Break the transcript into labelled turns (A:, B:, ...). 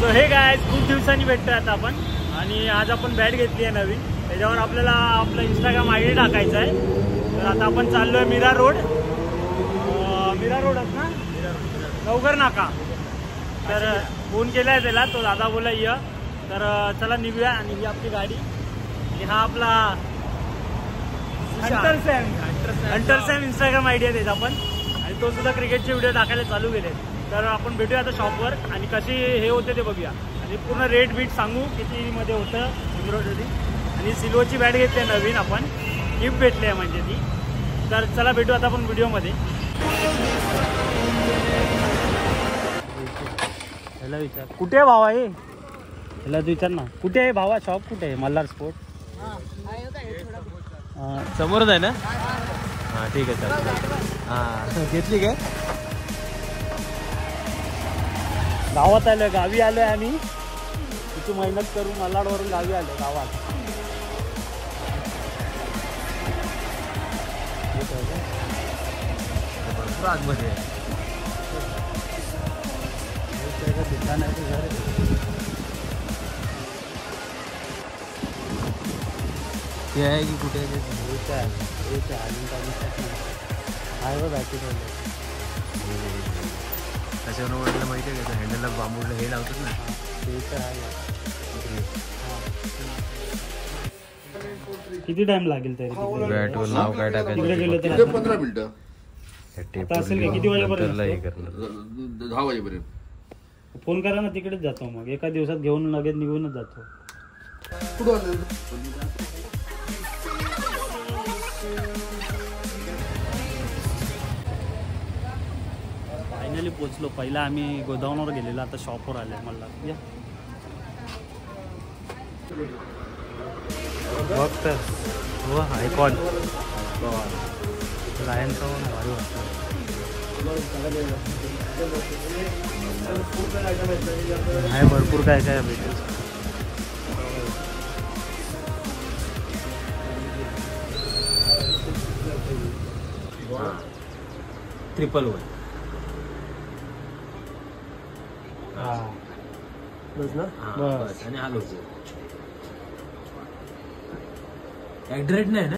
A: So hey guys, खूप दिवसांनी भेटतोय आता आपण आणि आज आपण बॅट घेतली आहे नवीन. त्याच्यावर आपल्याला आपला इंस्टाग्राम आयडी टाकायचा आहे. तर आता आपण चाललोय मीरा रोडच ना, नवघर नाका. तर फोन केलाय त्याला, तो दादा बोला ये. तर चला निघूया. आणि ही आपली गाडी आणि हा आपला हंटर सॅम इंस्टाग्राम आयडी आहे त्याचा पण. आणि तो सुद्धा क्रिकेटचे व्हिडिओ टाकायला चालू केले. तर आपण भेटूया आता शॉपवर आणि कशी हे होते ते बघूया. आणि पूर्ण रेट बीट सांगू कितीमध्ये होतं एम्ब्रॉयडरी. आणि सिल्वरची बॅट घेतली आहे नवीन आपण, गिफ्ट भेटली आहे म्हणजे ती. तर चला भेटू आता आपण व्हिडिओमध्ये. ह्याला विचार कुठे आहे भावा, हे ह्याला विचार ना कुठे आहे भावा, शॉप कुठे आहे? मल्हार स्पोर्ट
B: समोरच आहे ना? हां ठीक आहे चालेल. हां घेतली काय?
A: गावात आलोय, गावी आलोय आम्ही. किती मेहनत करून मल्हारवरून गावी आलो गावात.
B: आतमध्ये
A: दुकान आहे ते घर.
B: ते आहे की कुठे आहे?
A: आहे बघ बॅटरी
B: त्याच्यावर वाटलं माहिती आहे का, हँडलला बांबूला हे लावतात ना,
A: ते तर आहे. किती टाइम लागेल तरी
B: बॅटवर नाव काय टाकायचं?
A: तिकडे गेलो तर
C: 15 मिनिटं
A: असेल का? किती वाजेपर्यंत?
B: हे करणार
C: 10 वाजेपर्यंत.
A: फोन करा ना, तिकडेच जातो. मग एका दिवसात घेऊन लगेच निघूनच जातो.
C: कुठं आलं?
A: फायनली पोचलो. पहिला आम्ही गोदावनावर गेलेलो, आता शॉपवर आले. मला या बघ तर हो आयकॉन लायनचा भारी वाटतं. आहे भरपूर काय काय भेटेल.
B: $111
A: बस ना.
B: बस आणि आलो. ॲड्रेस नाही ना.